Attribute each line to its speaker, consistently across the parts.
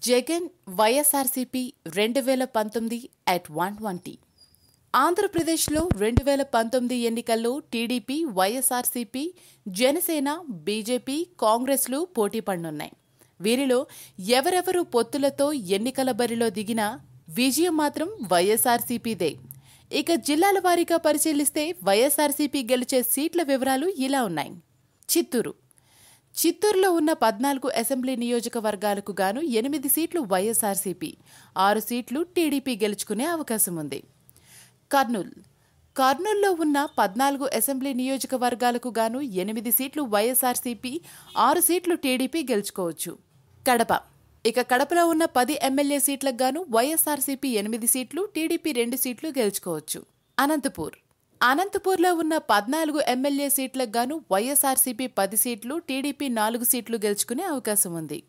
Speaker 1: Jagan YSRCP 2019 at 120. ఆంధ్రప్రదేశ్లో 2019 ఎన్నికల్లో TDP, YSRCP, Janasena, BJP, కాంగ్రెస్లు పోటీ పడనున్నాయి. వీరిలో ఎవరెవరు పొత్తులతో ఎన్నికల బరిలో దిగినా విజయం మాత్రం వైఎస్ఆర్సీపీదే. ఇక జిల్లాల వారీగా పరిశీలిస్తే వైఎస్ఆర్సీపీ గెలిచే సీట్ల వివరాలు ఇలా ఉన్నాయి. చిత్తూరులో ఉన్న 14 అసెంబ్లీ నియోజకవర్గాలకు గాను 8 సీట్లు వైఎస్ఆర్సీపీ, 6 సీట్లు టీడీపీ గెలుచుకునే అవకాశం ఉంది. కర్నూలులో ఉన్న 14 అసెంబ్లీ నియోజకవర్గాలకు గాను 8 సీట్లు వైఎస్ఆర్సీపీ, 6 సీట్లు టీడీపీ గెలుచుకోవచ్చు. కడపలో ఉన్న 10 ఎమ్మెల్యే సీట్లకు గాను వైఎస్ఆర్సీపీ 8 సీట్లు, టీడీపీ 2 సీట్లు గెలుచుకోవచ్చు. అనంతపూర్లో ఉన్న 14 ఎమ్మెల్యే సీట్లకు గాను వైఎస్ఆర్సీపీ 10 సీట్లు, టీడీపీ 4 సీట్లు గెలుచుకునే అవకాశం ఉంది.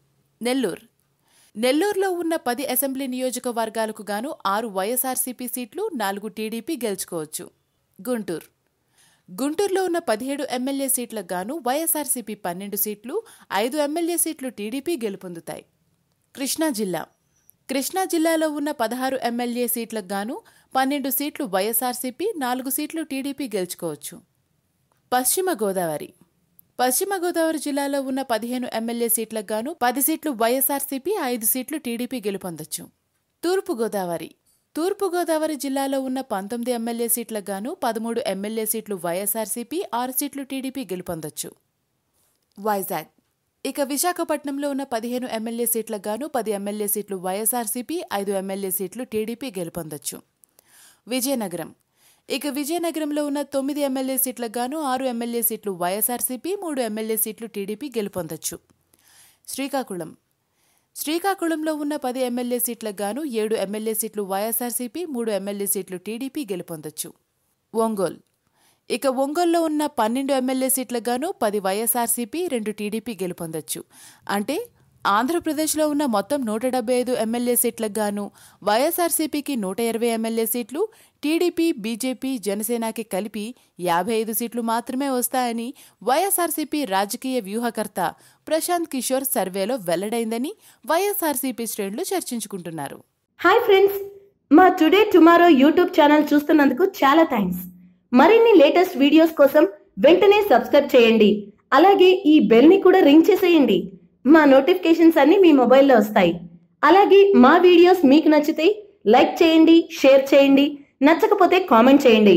Speaker 1: నెల్లూరులో ఉన్న 10 అసెంబ్లీ నియోజకవర్గాలకు గాను 6 వైఎస్ఆర్సీపీ సీట్లు, 4 టీడీపీ గెలుచుకోవచ్చు. గుంటూరులో ఉన్న 17 ఎమ్మెల్యే సీట్లకు గాను వైఎస్ఆర్సీపీ 12 సీట్లు, 5 ఎమ్మెల్యే సీట్లు టీడీపీ గెలుపొందుతాయి. కృష్ణా జిల్లాలో ఉన్న 16 ఎమ్మెల్యే సీట్లకు గాను 12 సీట్లు వైఎస్ఆర్సీపీ, 4 సీట్లు టీడీపీ గెలుచుకోవచ్చు. పశ్చిమ గోదావరి జిల్లాలో ఉన్న 15 ఎమ్మెల్యే సీట్లకు గాను 10 సీట్లు వైఎస్ఆర్సీపీ, 5 సీట్లు టీడీపీ గెలుపొందొచ్చు. తూర్పుగోదావరి జిల్లాలో ఉన్న 19 ఎమ్మెల్యే సీట్లకు గాను 13 ఎమ్మెల్యే సీట్లు వైఎస్ఆర్సీపీ, 6 సీట్లు టీడీపీ గెలుపొందొచ్చు. విశాఖపట్నంలో ఉన్న 15 ఎమ్మెల్యే సీట్లకు గాను 10 ఎమ్మెల్యే సీట్లు వైఎస్ఆర్సీపీ, 5 ఎమ్మెల్యే సీట్లు టీడీపీ గెలుపొందొచ్చు. విజయనగరంలో ఉన్న 9 ఎమ్మెల్యే సీట్లకు గాను 6 ఎమ్మెల్యే సీట్లు వైఎస్ఆర్సీపీ, 3 ఎమ్మెల్యే సీట్లు టీడీపీ గెలుపొందొచ్చు. శ్రీకాకుళంలో ఉన్న 10 ఎమ్మెల్యే సీట్లకు గాను 7 ఎమ్మెల్యే సీట్లు వైఎస్ఆర్సీపీ, 3 ఎమ్మెల్యే సీట్లు టీడీపీ గెలుపొందొచ్చు. ఒంగోలులో ఉన్న 12 ఎమ్మెల్యే సీట్లకు గాను 10 వైఎస్ఆర్సీపీ, 2 టీడీపీ గెలుపొందొచ్చు. అంటే ఆంధ్రప్రదేశ్లో ఉన్న మొత్తం 175 ఎమ్మెల్యే సీట్లకు గాను వైఎస్ఆర్సీపీకి 120 ఎమ్మెల్యే సీట్లు, టీడీపీ, బీజేపీ, జనసేనకి కలిపి 55 సీట్లు మాత్రమే వస్తాయని వైఎస్ఆర్సీపీ రాజకీయ వ్యూహకర్త ప్రశాంత్ కిషోర్ సర్వేలో వెల్లడైందని వైఎస్ఆర్సీపీ శ్రేణులు చర్చించుకుంటున్నారు.
Speaker 2: హాయ్ ఫ్రెండ్స్, మా టుడే టుమారో యూట్యూబ్ ఛానల్ చూస్తున్నందుకు చాలా థ్యాంక్స్. మరిన్ని లేటెస్ట్ వీడియోస్ కోసం వెంటనే సబ్స్క్రైబ్ చేయండి. అలాగే ఈ బెల్ ని కూడా రింగ్ చేసేయండి. మా నోటిఫికేషన్స్ అన్ని మీ మొబైల్లో వస్తాయి. అలాగే మా వీడియోస్ మీకు నచ్చితే లైక్ చేయండి, షేర్ చేయండి, నచ్చకపోతే కామెంట్ చేయండి.